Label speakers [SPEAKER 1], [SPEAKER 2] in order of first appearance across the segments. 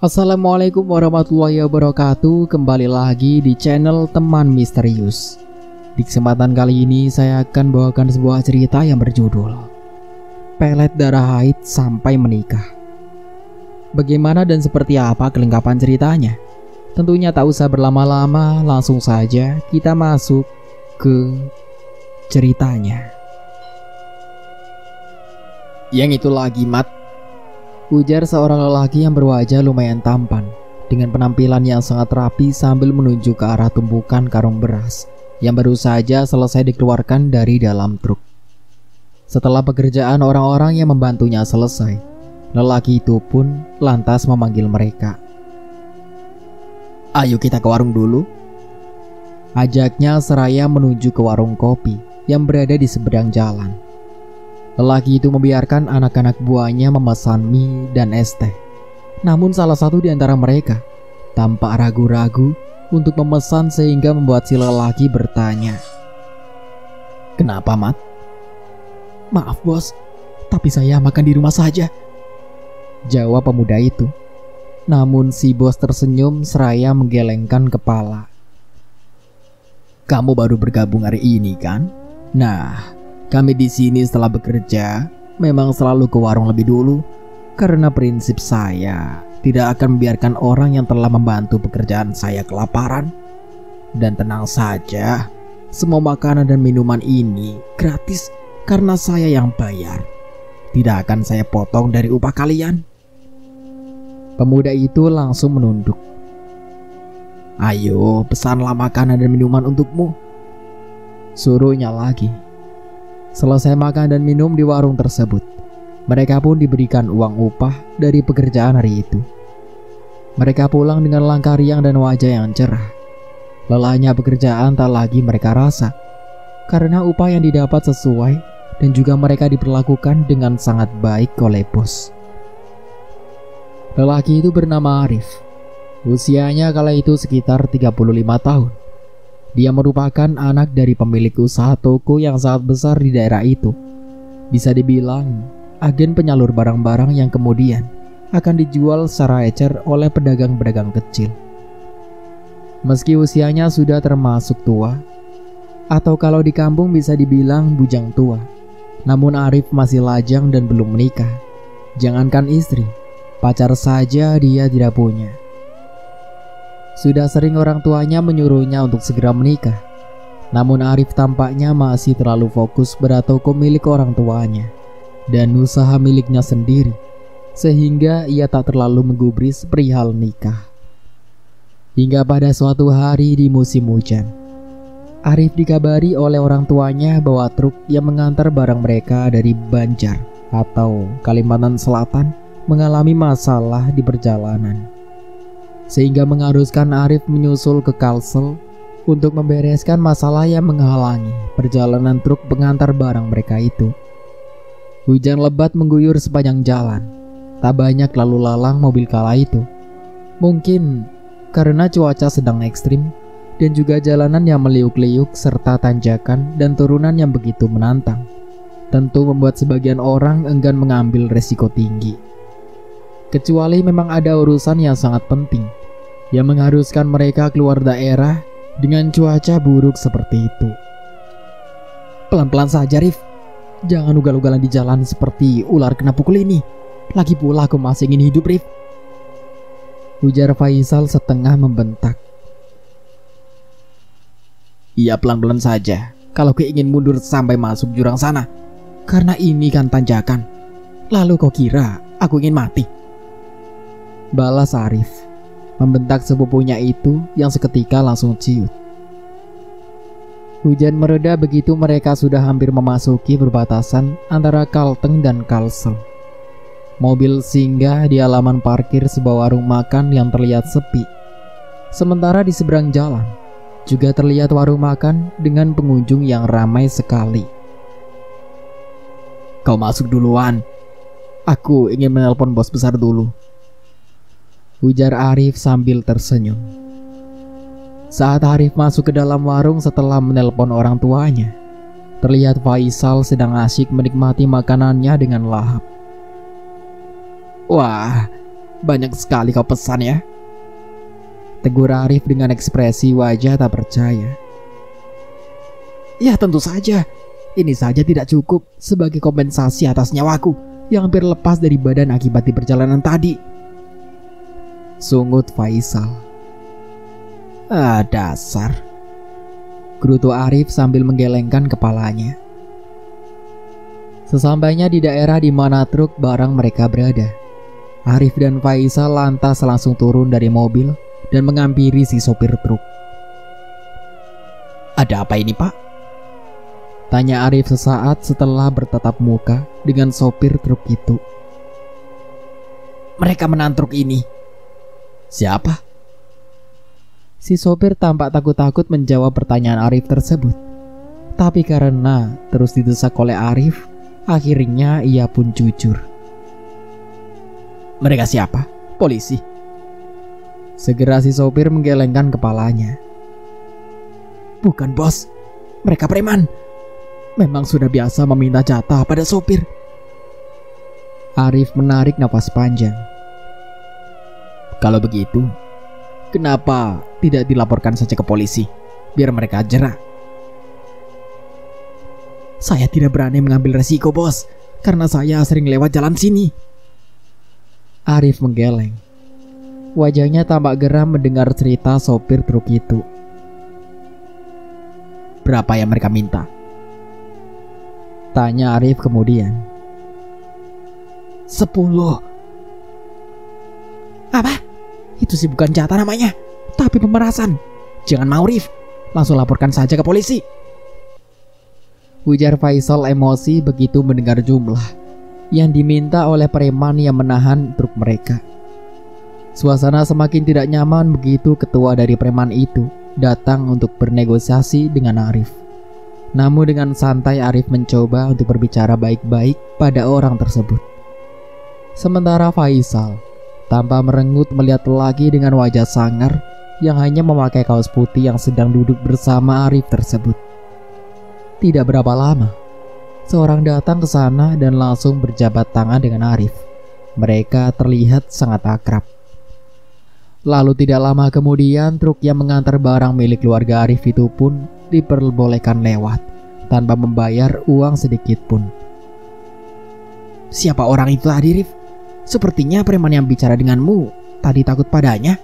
[SPEAKER 1] Assalamualaikum warahmatullahi wabarakatuh. Kembali lagi di channel Teman Misterius. Di kesempatan kali ini saya akan bawakan sebuah cerita yang berjudul Pelet Darah Haid Sampai Menikah. Bagaimana dan seperti apa kelengkapan ceritanya? Tentunya tak usah berlama-lama, langsung saja kita masuk ke ceritanya. Yang itu lagi, Mat, ujar seorang lelaki yang berwajah lumayan tampan dengan penampilan yang sangat rapi sambil menunjuk ke arah tumpukan karung beras yang baru saja selesai dikeluarkan dari dalam truk. Setelah pekerjaan orang-orang yang membantunya selesai, lelaki itu pun lantas memanggil mereka. "Ayo kita ke warung dulu," ajaknya seraya menuju ke warung kopi yang berada di seberang jalan. Lelaki itu membiarkan anak-anak buahnya memesan mie dan es teh. Namun salah satu di antara mereka tampak ragu-ragu untuk memesan sehingga membuat si lelaki bertanya, "Kenapa, Mat?" "Maaf bos, tapi saya makan di rumah saja," jawab pemuda itu. Namun si bos tersenyum seraya menggelengkan kepala. "Kamu baru bergabung hari ini kan? Nah, kami di sini setelah bekerja memang selalu ke warung lebih dulu karena prinsip saya tidak akan membiarkan orang yang telah membantu pekerjaan saya kelaparan. Dan tenang saja, semua makanan dan minuman ini gratis karena saya yang bayar. Tidak akan saya potong dari upah kalian." Pemuda itu langsung menunduk. "Ayo, pesanlah makanan dan minuman untukmu," suruhnya lagi. Selesai makan dan minum di warung tersebut, mereka pun diberikan uang upah dari pekerjaan hari itu. Mereka pulang dengan langkah riang dan wajah yang cerah. Lelahnya pekerjaan tak lagi mereka rasa, karena upah yang didapat sesuai dan juga mereka diperlakukan dengan sangat baik oleh bos. Lelaki itu bernama Arif. Usianya kala itu sekitar 35 tahun. Dia merupakan anak dari pemilik usaha toko yang sangat besar di daerah itu. Bisa dibilang agen penyalur barang-barang yang kemudian akan dijual secara ecer oleh pedagang-pedagang kecil. Meski usianya sudah termasuk tua, atau kalau di kampung bisa dibilang bujang tua, namun Arif masih lajang dan belum menikah. Jangankan istri, pacar saja dia tidak punya. Sudah sering orang tuanya menyuruhnya untuk segera menikah. Namun Arif tampaknya masih terlalu fokus pada toko milik orang tuanya dan usaha miliknya sendiri, sehingga ia tak terlalu menggubris perihal nikah. Hingga pada suatu hari di musim hujan, Arif dikabari oleh orang tuanya bahwa truk yang mengantar barang mereka dari Banjar atau Kalimantan Selatan mengalami masalah di perjalanan, sehingga mengharuskan Arif menyusul ke Kalsel untuk membereskan masalah yang menghalangi perjalanan truk pengantar barang mereka itu. Hujan lebat mengguyur sepanjang jalan. Tak banyak lalu lalang mobil kala itu. Mungkin karena cuaca sedang ekstrim dan juga jalanan yang meliuk-liuk serta tanjakan dan turunan yang begitu menantang, tentu membuat sebagian orang enggan mengambil resiko tinggi. Kecuali memang ada urusan yang sangat penting yang mengharuskan mereka keluar daerah dengan cuaca buruk seperti itu. "Pelan-pelan saja, Rif. Jangan ugal-ugalan di jalan seperti ular kena pukul ini. Lagi pula aku masih ingin hidup, Rif," ujar Faisal setengah membentak. "Iya, pelan-pelan saja. Kalau ingin mundur sampai masuk jurang sana. Karena ini kan tanjakan. Lalu kau kira aku ingin mati?" balas Arif, membentak sepupunya itu yang seketika langsung ciut. Hujan mereda begitu mereka sudah hampir memasuki perbatasan antara Kalteng dan Kalsel. Mobil singgah di halaman parkir sebuah warung makan yang terlihat sepi. Sementara di seberang jalan juga terlihat warung makan dengan pengunjung yang ramai sekali. "Kau masuk duluan. Aku ingin menelpon bos besar dulu," ujar Arif sambil tersenyum. Saat Arif masuk ke dalam warung setelah menelpon orang tuanya, terlihat Faisal sedang asyik menikmati makanannya dengan lahap. "Wah, Banyak sekali kau pesan ya. Tegur Arif dengan ekspresi wajah tak percaya. Ya tentu saja. Ini saja tidak cukup sebagai kompensasi atas nyawaku yang hampir lepas dari badan akibat di perjalanan tadi. Sungut Faisal. Dasar. Gerutu Arif sambil menggelengkan kepalanya. Sesampainya di daerah di mana truk barang mereka berada, Arif dan Faisal lantas langsung turun dari mobil dan menghampiri si sopir truk. Ada apa ini, Pak? Tanya Arif sesaat setelah bertatap muka dengan sopir truk itu. Mereka menahan truk ini. Siapa? Si sopir tampak takut-takut menjawab pertanyaan Arif tersebut. Tapi karena terus didesak oleh Arif, akhirnya ia pun jujur. Mereka siapa? Polisi? Segera si sopir menggelengkan kepalanya. Bukan bos, mereka preman. Memang sudah biasa meminta jatah pada sopir. Arif menarik napas panjang. Kalau begitu, kenapa tidak dilaporkan saja ke polisi, biar mereka jera? Saya tidak berani mengambil resiko, bos, karena saya sering lewat jalan sini. Arif menggeleng. Wajahnya tampak geram mendengar cerita sopir truk itu. Berapa yang mereka minta? Tanya Arif kemudian. 10. Apa? Itu sih bukan jatah namanya, tapi pemerasan. Jangan mau, Rif. Langsung laporkan saja ke polisi. Ujar Faisal emosi begitu mendengar jumlah yang diminta oleh preman yang menahan truk mereka. Suasana semakin tidak nyaman begitu ketua dari preman itu datang untuk bernegosiasi dengan Arif. Namun dengan santai Arif mencoba untuk berbicara baik-baik pada orang tersebut. Sementara Faisal tanpa merengut melihat lelaki dengan wajah sangar yang hanya memakai kaos putih yang sedang duduk bersama Arif tersebut. Tidak berapa lama, seorang datang ke sana dan langsung berjabat tangan dengan Arif. Mereka terlihat sangat akrab. Lalu tidak lama kemudian truk yang mengantar barang milik keluarga Arif itu pun diperbolehkan lewat tanpa membayar uang sedikit pun. Siapa orang itu tadi, Rif? Sepertinya preman yang bicara denganmu tadi takut padanya.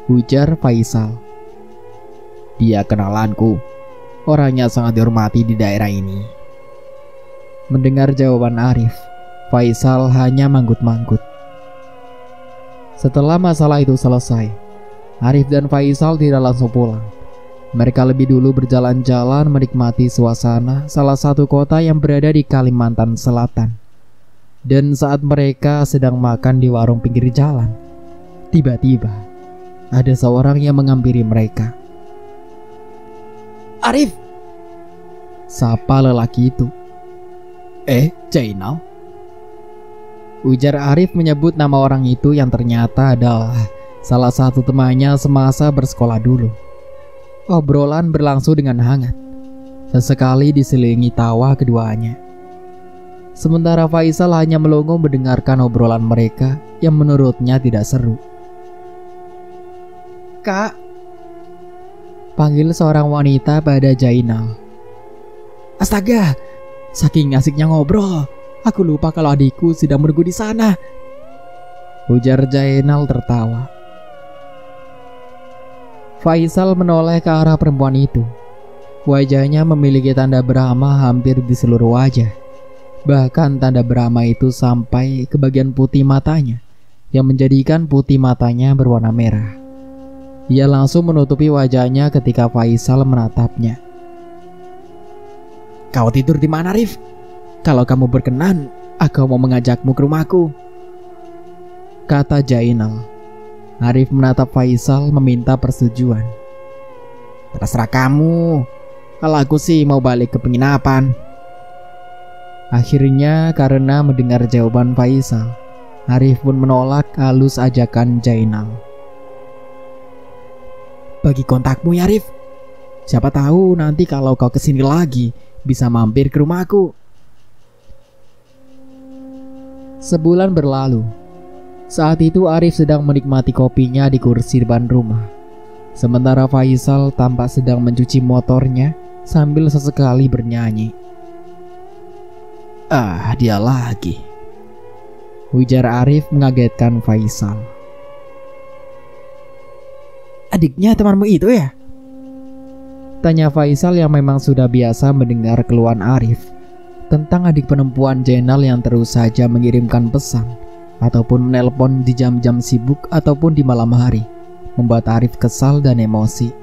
[SPEAKER 1] Ujar Faisal. Dia kenalanku. Orangnya sangat dihormati di daerah ini. Mendengar jawaban Arif, Faisal hanya manggut-manggut. Setelah masalah itu selesai, Arif dan Faisal tidak langsung pulang. Mereka lebih dulu berjalan-jalan menikmati suasana salah satu kota yang berada di Kalimantan Selatan. Dan saat mereka sedang makan di warung pinggir jalan, tiba-tiba ada seorang yang menghampiri mereka. Arif! Sapa lelaki itu. Jainal? Ujar Arif menyebut nama orang itu yang ternyata adalah salah satu temannya semasa bersekolah dulu. Obrolan berlangsung dengan hangat, sesekali diselingi tawa keduanya. Sementara Faisal hanya melongo mendengarkan obrolan mereka yang menurutnya tidak seru. Kak, panggil seorang wanita pada Jainal. Astaga, saking asiknya ngobrol, aku lupa kalau adikku sedang menunggu di sana. Ujar Jainal tertawa. Faisal menoleh ke arah perempuan itu. Wajahnya memiliki tanda Brahma hampir di seluruh wajah. Bahkan tanda Brahma itu sampai ke bagian putih matanya, yang menjadikan putih matanya berwarna merah. Ia langsung menutupi wajahnya ketika Faisal menatapnya. Kau tidur di mana, Rif? Kalau kamu berkenan, aku mau mengajakmu ke rumahku, kata Jainal. Arif menatap Faisal meminta persetujuan. Terserah kamu. Kalau aku sih mau balik ke penginapan. Akhirnya karena mendengar jawaban Faisal, Arif pun menolak halus ajakan Jainal. Bagi kontakmu ya, Arif. Siapa tahu nanti kalau kau kesini lagi bisa mampir ke rumahku. Sebulan berlalu. Saat itu Arif sedang menikmati kopinya di kursi depan rumah. Sementara Faisal tampak sedang mencuci motornya sambil sesekali bernyanyi. "Ah, dia lagi," ujar Arif mengagetkan Faisal. "Adiknya temanmu itu ya?" tanya Faisal yang memang sudah biasa mendengar keluhan Arif tentang adik perempuan Jenal yang terus saja mengirimkan pesan ataupun menelpon di jam-jam sibuk ataupun di malam hari, membuat Arif kesal dan emosi.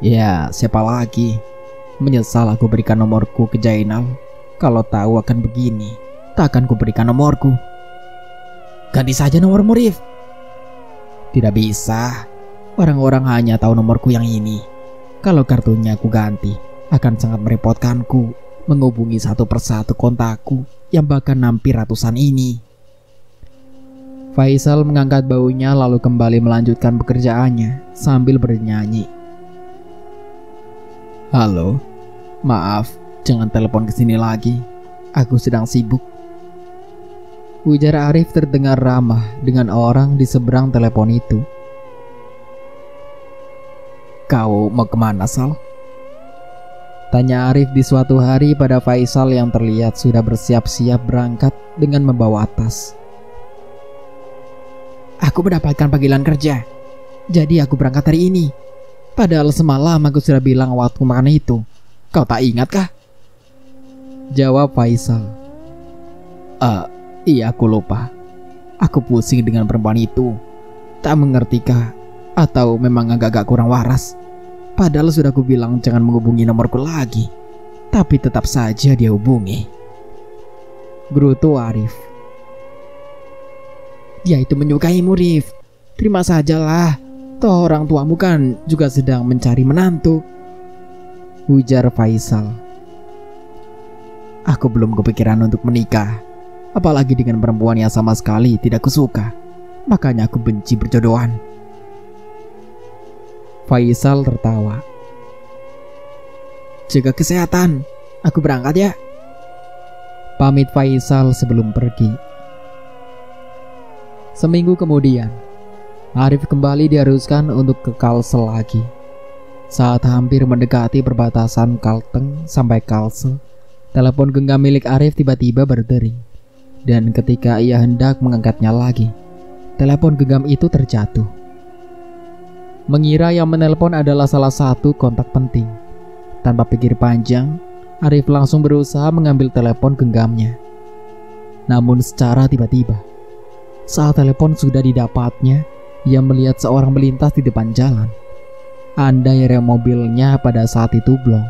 [SPEAKER 1] "Ya, siapa lagi? Menyesal aku berikan nomorku ke Jainal. Kalau tahu akan begini, tak akan kuberikan nomorku." "Ganti saja nomormu, Rif." "Tidak bisa. Orang-orang hanya tahu nomorku yang ini. Kalau kartunya aku ganti, akan sangat merepotkanku menghubungi satu persatu kontakku yang bahkan hampir ratusan ini." Faisal mengangkat baunya lalu kembali melanjutkan pekerjaannya sambil bernyanyi. "Halo, maaf, jangan telepon ke sini lagi. Aku sedang sibuk," ujar Arif terdengar ramah dengan orang di seberang telepon itu. "Kau mau kemana, Sal?" tanya Arif di suatu hari pada Faisal yang terlihat sudah bersiap-siap berangkat dengan membawa tas. "Aku mendapatkan panggilan kerja, jadi aku berangkat hari ini. Padahal semalam aku sudah bilang waktu makan itu. Kau tak ingat kah?" jawab Faisal. Iya, aku lupa. Aku pusing dengan perempuan itu. Tak mengertikah atau memang agak-agak kurang waras. Padahal sudah aku bilang jangan menghubungi nomorku lagi, tapi tetap saja dia hubungi," gerutu Arif. "Dia itu menyukaimu, Rif. Terima sajalah. Toh orang tuamu kan juga sedang mencari menantu," ujar Faisal. "Aku belum kepikiran untuk menikah, apalagi dengan perempuan yang sama sekali tidak kusuka. Makanya aku benci berjodohan." Faisal tertawa. "Jaga kesehatan, aku berangkat ya," pamit Faisal sebelum pergi. Seminggu kemudian, Arif kembali diharuskan untuk ke Kalsel lagi. Saat hampir mendekati perbatasan Kalteng sampai Kalsel, telepon genggam milik Arif tiba-tiba berdering. Dan ketika ia hendak mengangkatnya lagi, telepon genggam itu terjatuh. Mengira yang menelpon adalah salah satu kontak penting. Tanpa pikir panjang, Arif langsung berusaha mengambil telepon genggamnya. Namun secara tiba-tiba, saat telepon sudah didapatnya, ia melihat seorang melintas di depan jalan. Andai rem mobilnya pada saat itu blong,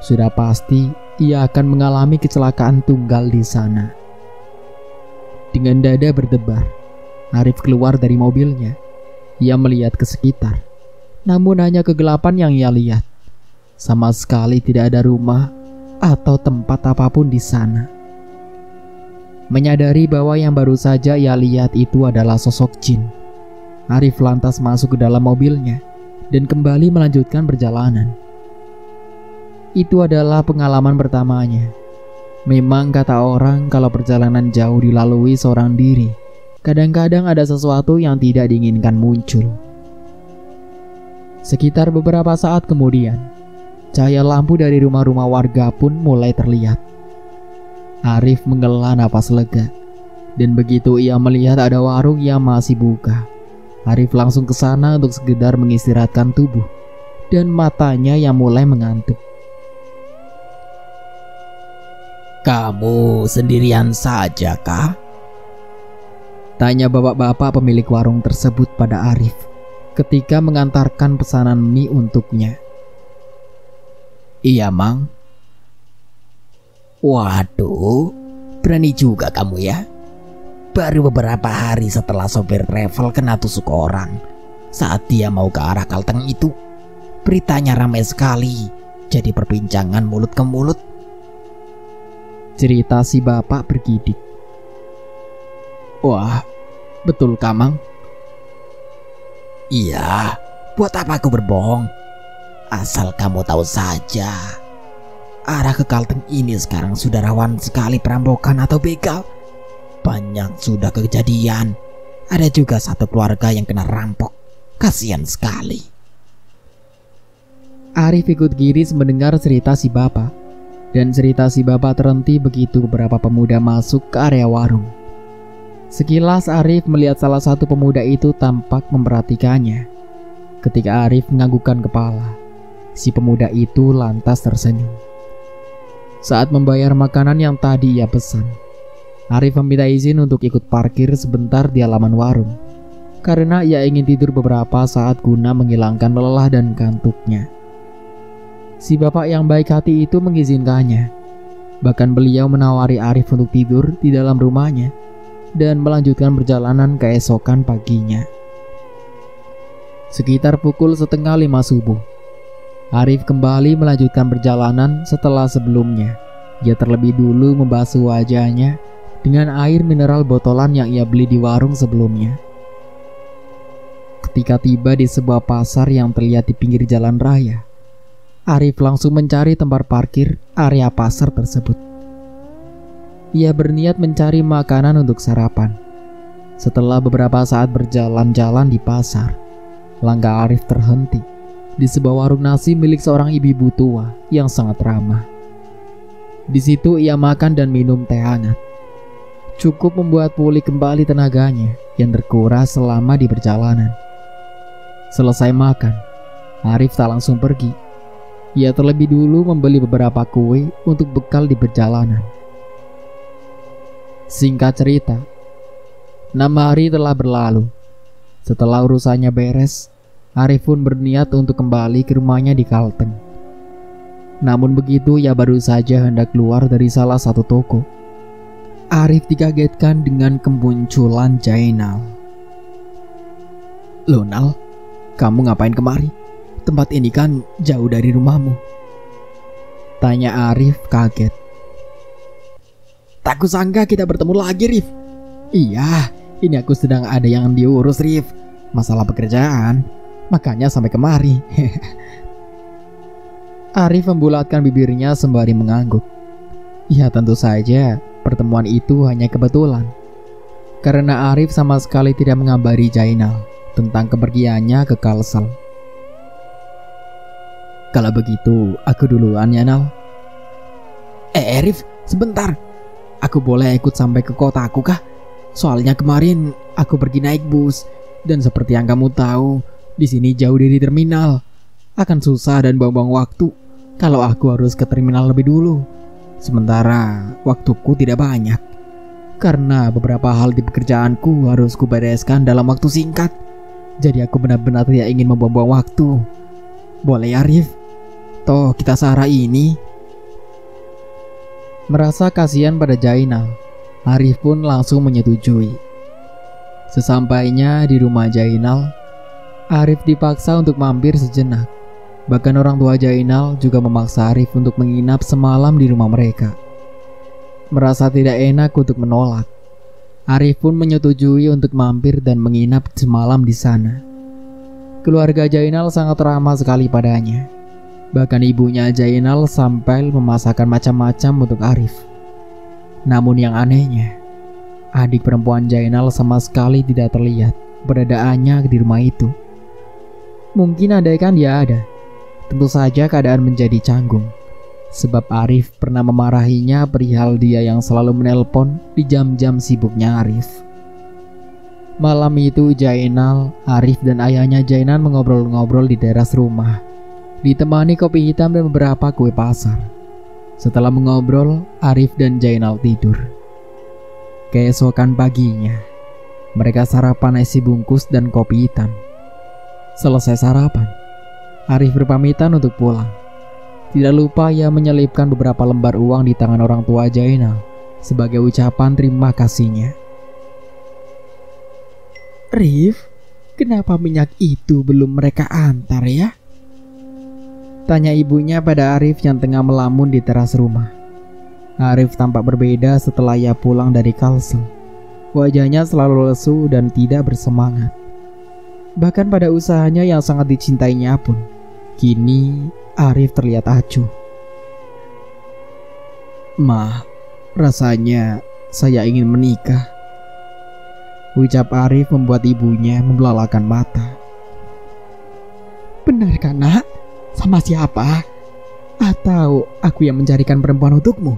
[SPEAKER 1] sudah pasti ia akan mengalami kecelakaan tunggal di sana. Dengan dada berdebar, Arif keluar dari mobilnya. Ia melihat ke sekitar, namun hanya kegelapan yang ia lihat. Sama sekali tidak ada rumah atau tempat apapun di sana. Menyadari bahwa yang baru saja ia lihat itu adalah sosok jin, Arif lantas masuk ke dalam mobilnya dan kembali melanjutkan perjalanan. Itu adalah pengalaman pertamanya. Memang kata orang kalau perjalanan jauh dilalui seorang diri, kadang-kadang ada sesuatu yang tidak diinginkan muncul. Sekitar beberapa saat kemudian, cahaya lampu dari rumah-rumah warga pun mulai terlihat. Arif menghela napas lega, dan begitu ia melihat ada warung yang masih buka, Arif langsung ke sana untuk sekedar mengistirahatkan tubuh dan matanya yang mulai mengantuk.
[SPEAKER 2] "Kamu sendirian saja kah?"
[SPEAKER 1] tanya bapak-bapak pemilik warung tersebut pada Arif ketika mengantarkan pesanan mie untuknya.
[SPEAKER 2] "Iya, Mang." "Waduh, berani juga kamu ya. Baru beberapa hari setelah sopir travel kena tusuk orang saat dia mau ke arah Kalteng itu. Beritanya ramai sekali, jadi perbincangan mulut ke mulut,"
[SPEAKER 1] cerita si bapak bergidik.
[SPEAKER 2] "Wah, betul Kamang?" "Iya, buat apa aku berbohong? Asal kamu tahu saja, arah ke Kalteng ini sekarang sudah rawan sekali perampokan atau begal. Banyak sudah kejadian. Ada juga satu keluarga yang kena rampok. Kasihan sekali.
[SPEAKER 1] Arif ikut giris mendengar cerita si bapak. Dan cerita si bapak terhenti begitu beberapa pemuda masuk ke area warung. Sekilas Arif melihat salah satu pemuda itu tampak memperhatikannya. Ketika Arif menganggukkan kepala, si pemuda itu lantas tersenyum. Saat membayar makanan yang tadi ia pesan, Arif meminta izin untuk ikut parkir sebentar di halaman warung karena ia ingin tidur beberapa saat guna menghilangkan lelah dan kantuknya. Si bapak yang baik hati itu mengizinkannya. Bahkan beliau menawari Arif untuk tidur di dalam rumahnya dan melanjutkan perjalanan keesokan paginya. Sekitar pukul 4:30 subuh, Arif kembali melanjutkan perjalanan setelah sebelumnya ia terlebih dulu membasuh wajahnya dengan air mineral botolan yang ia beli di warung sebelumnya. Ketika tiba di sebuah pasar yang terlihat di pinggir jalan raya, Arif langsung mencari tempat parkir area pasar tersebut. Ia berniat mencari makanan untuk sarapan. Setelah beberapa saat berjalan-jalan di pasar, langkah Arif terhenti di sebuah warung nasi milik seorang ibu-ibu tua yang sangat ramah. Di situ ia makan dan minum teh hangat. Cukup membuat pulih kembali tenaganya yang terkuras selama di perjalanan. Selesai makan, Arif tak langsung pergi. Ia terlebih dulu membeli beberapa kue untuk bekal di perjalanan. Singkat cerita, 6 hari telah berlalu. Setelah urusannya beres, Arif pun berniat untuk kembali ke rumahnya di Kalteng. Namun begitu ia baru saja hendak keluar dari salah satu toko, Arif dikagetkan dengan kemunculan Jainal. "Loh Nal, kamu ngapain kemari? Tempat ini kan jauh dari rumahmu," tanya Arif kaget.
[SPEAKER 2] "Tak kusangka kita bertemu lagi, Rif."
[SPEAKER 1] "Iya, ini aku sedang ada yang diurus, Rif. Masalah pekerjaan, makanya sampai kemari." Arif membulatkan bibirnya sembari mengangguk. Ya tentu saja pertemuan itu hanya kebetulan, karena Arif sama sekali tidak mengabari Jainal tentang kepergiannya ke Kalsel. "Kalau begitu aku duluan ya Nal."
[SPEAKER 2] Rif, sebentar.
[SPEAKER 1] "Aku boleh ikut sampai ke kotaku kah? Soalnya kemarin aku pergi naik bus, dan seperti yang kamu tahu, di sini jauh dari terminal. Akan susah dan buang-buang waktu kalau aku harus ke terminal lebih dulu. Sementara waktuku tidak banyak, karena beberapa hal di pekerjaanku harus kubereskan dalam waktu singkat. Jadi aku benar-benar tidak ingin membuang-buang waktu. Boleh ya Rif? Toh kita sehara ini." Merasa kasihan pada Jainal, Arif pun langsung menyetujui. Sesampainya di rumah Jainal, Arif dipaksa untuk mampir sejenak. Bahkan orang tua Jainal juga memaksa Arif untuk menginap semalam di rumah mereka. Merasa tidak enak untuk menolak, Arif pun menyetujui untuk mampir dan menginap semalam di sana. Keluarga Jainal sangat ramah sekali padanya. Bahkan ibunya Jainal sampai memasakkan macam-macam untuk Arif. Namun yang anehnya, adik perempuan Jainal sama sekali tidak terlihat keberadaannya di rumah itu. Mungkin andaikan dia ada, tentu saja keadaan menjadi canggung, sebab Arif pernah memarahinya perihal dia yang selalu menelpon di jam-jam sibuknya Arif. Malam itu Jainal, Arif dan ayahnya Jainal mengobrol-ngobrol di teras rumah, ditemani kopi hitam dan beberapa kue pasar. Setelah mengobrol, Arif dan Jainal tidur. Keesokan paginya, mereka sarapan nasi bungkus dan kopi hitam. Selesai sarapan, Arif berpamitan untuk pulang. Tidak lupa ia menyelipkan beberapa lembar uang di tangan orang tua Jainal sebagai ucapan terima kasihnya.
[SPEAKER 2] "Rif, kenapa minyak itu belum mereka antar ya?"
[SPEAKER 1] tanya ibunya pada Arif yang tengah melamun di teras rumah. Arif tampak berbeda setelah ia pulang dari Kalsel. Wajahnya selalu lesu dan tidak bersemangat. Bahkan pada usahanya yang sangat dicintainya pun, kini Arif terlihat acuh.
[SPEAKER 2] "Ma, rasanya saya ingin menikah.
[SPEAKER 1] Ucap Arif membuat ibunya membelalakan mata. Benar kan nak? Sama siapa? Atau aku yang mencarikan perempuan untukmu?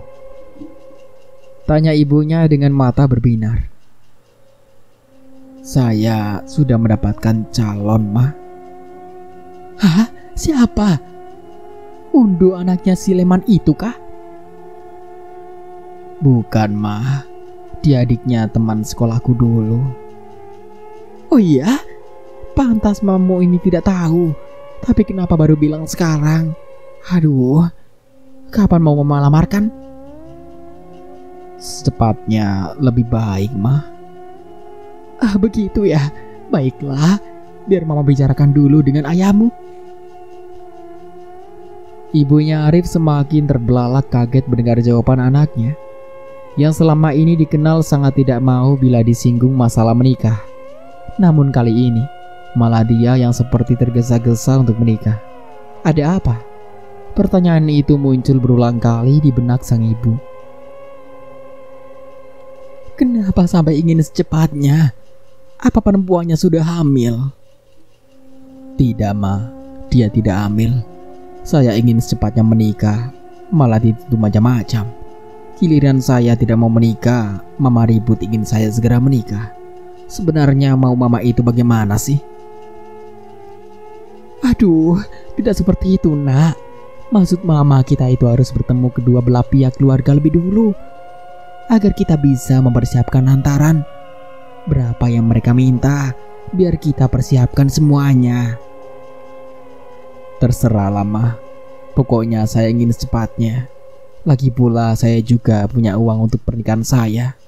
[SPEAKER 1] Tanya ibunya dengan mata berbinar. Saya sudah mendapatkan calon, Ma. Hah? Siapa? Undo anaknya si Leman itu kah? Bukan, Ma. Dia adiknya teman sekolahku dulu. Oh iya? Pantas mamamu ini tidak tahu. Tapi kenapa baru bilang sekarang? Aduh, kapan mau memalamarkan? Secepatnya lebih baik, Ma. Ah, begitu ya. Baiklah, biar mama bicarakan dulu dengan ayahmu. Ibunya Arif semakin terbelalak kaget mendengar jawaban anaknya, yang selama ini dikenal sangat tidak mau bila disinggung masalah menikah. Namun kali ini, malah dia yang seperti tergesa-gesa untuk menikah. Ada apa? Pertanyaan itu muncul berulang kali di benak sang ibu. Kenapa sampai ingin secepatnya? Apa perempuannya sudah hamil? Tidak, Ma. Dia tidak hamil. Saya ingin secepatnya menikah, malah dituduh macam-macam. Giliran saya tidak mau menikah, mama ribut ingin saya segera menikah. Sebenarnya mau mama itu bagaimana sih? Aduh, tidak seperti itu, nak. Maksud mama kita itu harus bertemu kedua belah pihak keluarga lebih dulu, agar kita bisa mempersiapkan hantaran. Berapa yang mereka minta, biar kita persiapkan semuanya. Terserahlah, Ma. Pokoknya saya ingin secepatnya. Lagi pula saya juga punya uang untuk pernikahan saya.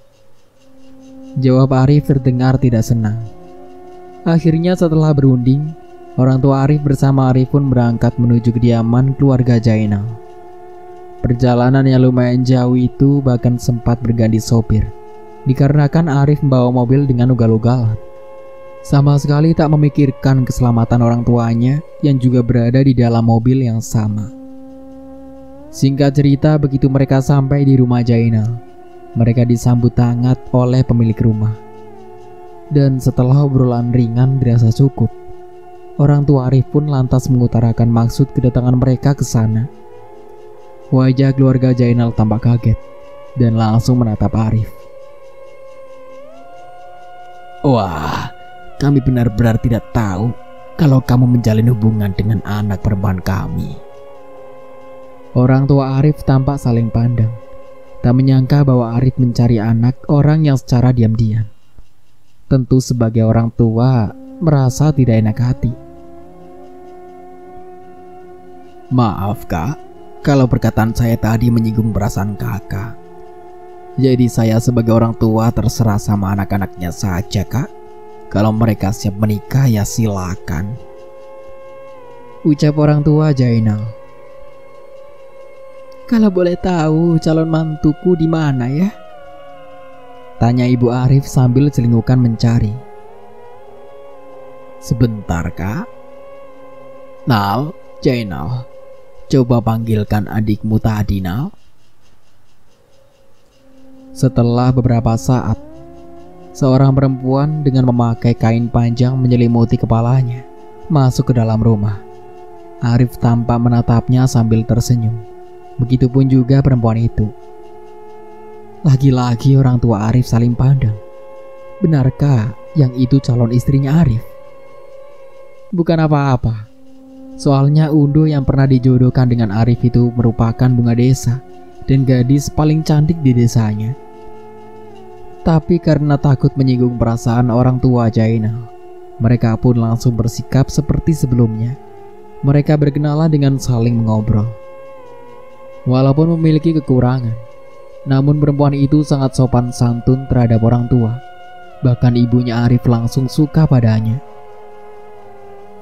[SPEAKER 1] Jawab Arif terdengar tidak senang. Akhirnya setelah berunding, orang tua Arif bersama Arif pun berangkat menuju kediaman keluarga Jainal. Perjalanan yang lumayan jauh itu bahkan sempat berganti sopir, dikarenakan Arif membawa mobil dengan ugal-ugalan. Sama sekali tak memikirkan keselamatan orang tuanya yang juga berada di dalam mobil yang sama. Singkat cerita, begitu mereka sampai di rumah Jainal, mereka disambut hangat oleh pemilik rumah. Dan setelah obrolan ringan dirasa cukup, orang tua Arif pun lantas mengutarakan maksud kedatangan mereka ke sana. Wajah keluarga Jainal tampak kaget dan langsung menatap Arif. Wah, kami benar-benar tidak tahu kalau kamu menjalin hubungan dengan anak perempuan kami. Orang tua Arif tampak saling pandang. Tak menyangka bahwa Arif mencari anak orang yang secara diam-diam. Tentu sebagai orang tua merasa tidak enak hati. Maaf, Kak, kalau perkataan saya tadi menyinggung perasaan kakak. Jadi saya sebagai orang tua terserah sama anak-anaknya saja, Kak. Kalau mereka siap menikah ya silakan. Ucap orang tua Jainal. Kalau boleh tahu calon mantuku di mana ya? Tanya ibu Arif sambil celingukan mencari. Sebentar, Kak. Nal, Jainal, coba panggilkan adikmu tadi, Nal. Setelah beberapa saat, seorang perempuan dengan memakai kain panjang menyelimuti kepalanya masuk ke dalam rumah. Arif tampak menatapnya sambil tersenyum. Begitupun juga perempuan itu. Lagi-lagi orang tua Arif saling pandang. Benarkah yang itu calon istrinya Arif? Bukan apa-apa. Soalnya Undo yang pernah dijodohkan dengan Arif itu merupakan bunga desa dan gadis paling cantik di desanya. Tapi karena takut menyinggung perasaan orang tua Jainal, mereka pun langsung bersikap seperti sebelumnya. Mereka berkenalan dengan saling mengobrol. Walaupun memiliki kekurangan, namun perempuan itu sangat sopan santun terhadap orang tua. Bahkan ibunya Arif langsung suka padanya.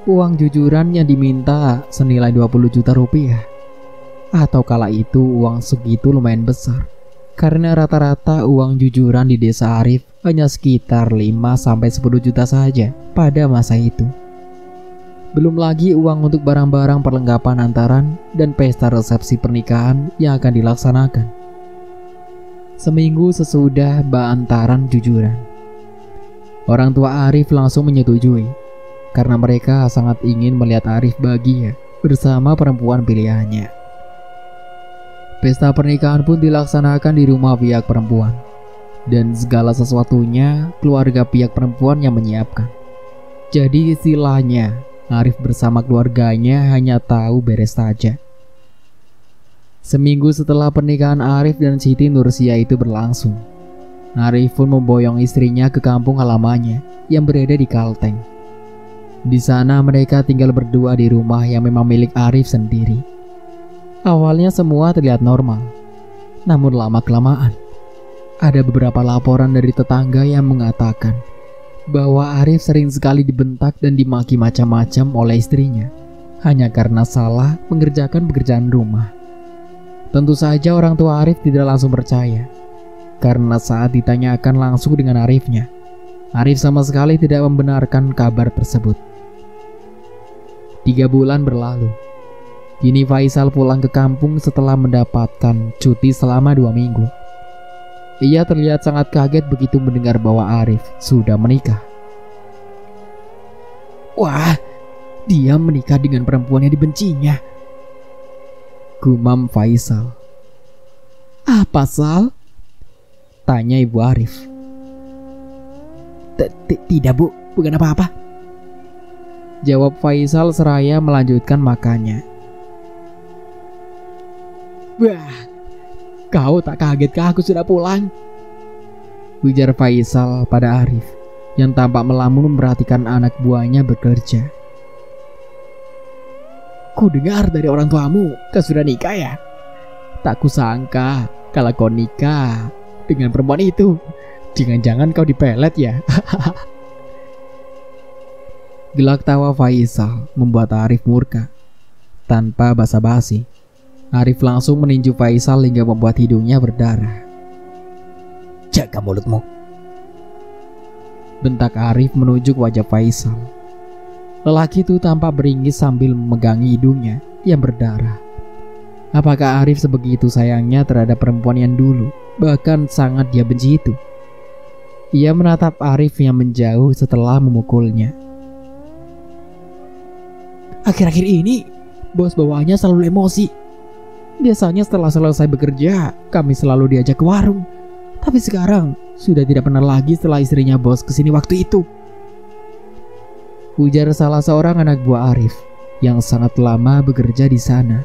[SPEAKER 1] Uang jujuran yang diminta senilai 20 juta rupiah. Atau kala itu uang segitu lumayan besar, karena rata-rata uang jujuran di desa Arif hanya sekitar 5-10 juta saja pada masa itu. Belum lagi uang untuk barang-barang perlengkapan hantaran dan pesta resepsi pernikahan yang akan Orang tua Arif langsung menyetujui karena mereka sangat ingin melihat Arif bahagia bersama perempuan pilihannya. Pesta pernikahan pun dilaksanakan di rumah pihak perempuan, dan segala sesuatunya keluarga pihak perempuan yang menyiapkan. Jadi istilahnya Arif bersama keluarganya hanya tahu beres saja. Seminggu setelah pernikahan Arif dan Siti Nursia itu berlangsung, Arif pun memboyong istrinya ke kampung halamannya yang berada di Kalteng. Di sana mereka tinggal berdua di rumah yang memang milik Arif sendiri. Awalnya semua terlihat normal, namun lama-kelamaan ada beberapa laporan dari tetangga yang mengatakan bahwa Arif sering sekali dibentak dan dimaki macam-macam oleh istrinya hanya karena salah mengerjakan pekerjaan rumah. Tentu saja orang tua Arif tidak langsung percaya, karena saat ditanyakan langsung dengan Arifnya, Arif sama sekali tidak membenarkan kabar tersebut. 3 bulan berlalu. Kini Faisal pulang ke kampung setelah mendapatkan cuti selama 2 minggu. Ia terlihat sangat kaget begitu mendengar bahwa Arif sudah menikah.
[SPEAKER 2] Wah, dia menikah dengan perempuan yang dibencinya,
[SPEAKER 1] gumam Faisal.
[SPEAKER 2] Apa, Sal?
[SPEAKER 1] Tanya Ibu Arif.
[SPEAKER 2] Tidak, Bu, bukan apa-apa,
[SPEAKER 1] jawab Faisal seraya melanjutkan makannya.
[SPEAKER 2] Wah, kau tak kagetkah aku sudah pulang?
[SPEAKER 1] Ujar Faisal pada Arif yang tampak melamun memperhatikan anak buahnya bekerja.
[SPEAKER 2] Ku dengar dari orang tuamu kau sudah nikah ya? Tak kusangka kalau kau nikah dengan perempuan itu. Jangan-jangan kau dipelet ya?
[SPEAKER 1] Gelak tawa Faisal membuat Arif murka. Tanpa basa-basi, Arif langsung meninju Faisal hingga membuat hidungnya berdarah.
[SPEAKER 2] Jaga mulutmu,
[SPEAKER 1] bentak Arif menunjuk wajah Faisal. Lelaki itu tampak beringis sambil memegangi hidungnya yang berdarah. Apakah Arif sebegitu sayangnya terhadap perempuan yang dulu bahkan sangat dia benci itu? Ia menatap Arif yang menjauh setelah memukulnya.
[SPEAKER 2] Akhir-akhir ini bos bawaannya selalu emosi. Biasanya setelah selesai bekerja kami selalu diajak ke warung, tapi sekarang sudah tidak pernah lagi setelah istrinya bos kesini waktu itu,
[SPEAKER 1] ujar salah seorang anak buah Arif yang sangat lama bekerja di sana.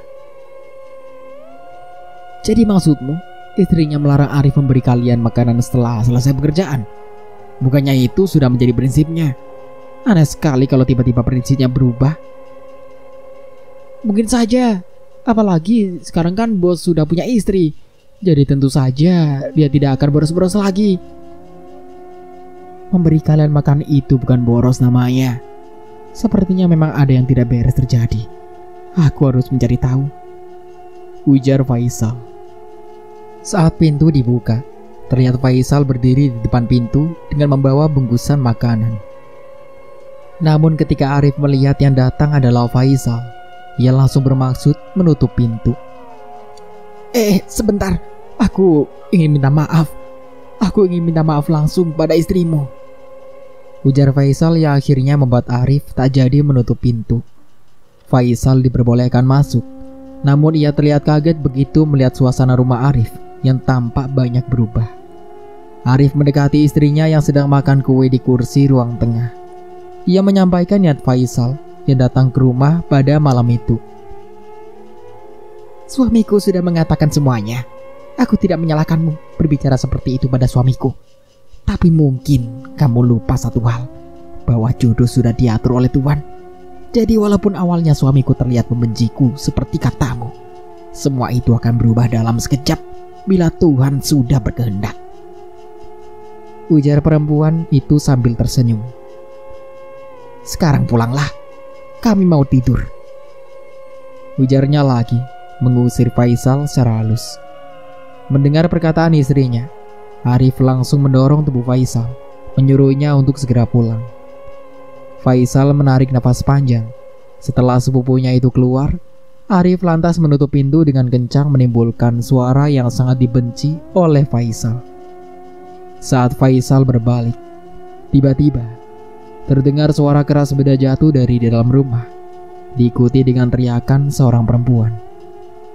[SPEAKER 2] Jadi maksudmu istrinya melarang Arif memberi kalian makanan setelah selesai pekerjaan? Bukannya itu sudah menjadi prinsipnya? Aneh sekali kalau tiba-tiba prinsipnya berubah. Mungkin saja, apalagi sekarang kan bos sudah punya istri, jadi tentu saja dia tidak akan boros-boros lagi. Memberi kalian makan itu bukan boros namanya. Sepertinya memang ada yang tidak beres terjadi. Aku harus mencari tahu,
[SPEAKER 1] ujar Faisal. Saat pintu dibuka, terlihat Faisal berdiri di depan pintu dengan membawa bungkusan makanan. Namun ketika Arif melihat yang datang adalah Faisal, ia langsung bermaksud menutup pintu.
[SPEAKER 2] Sebentar, aku ingin minta maaf. Aku ingin minta maaf langsung pada istrimu,
[SPEAKER 1] ujar Faisal yang akhirnya membuat Arif tak jadi menutup pintu. Faisal diperbolehkan masuk, namun ia terlihat kaget begitu melihat suasana rumah Arif yang tampak banyak berubah. Arif mendekati istrinya yang sedang makan kue di kursi ruang tengah. Ia menyampaikan niat Faisal yang datang ke rumah pada malam itu.
[SPEAKER 2] Suamiku sudah mengatakan semuanya. Aku tidak menyalahkanmu berbicara seperti itu pada suamiku. Tapi mungkin kamu lupa satu hal, bahwa jodoh sudah diatur oleh Tuhan. Jadi walaupun awalnya suamiku terlihat membenciku seperti katamu, semua itu akan berubah dalam sekejap bila Tuhan sudah berkehendak,
[SPEAKER 1] ujar perempuan itu sambil tersenyum.
[SPEAKER 2] Sekarang pulanglah, kami mau tidur,
[SPEAKER 1] ujarnya lagi, mengusir Faisal secara halus. Mendengar perkataan istrinya, Arif langsung mendorong tubuh Faisal, menyuruhnya untuk segera pulang. Faisal menarik nafas panjang. Setelah sepupunya itu keluar, Arif lantas menutup pintu dengan kencang menimbulkan suara yang sangat dibenci oleh Faisal. Saat Faisal berbalik, Tiba-tiba, terdengar suara keras benda jatuh dari dalam rumah, diikuti dengan teriakan seorang perempuan.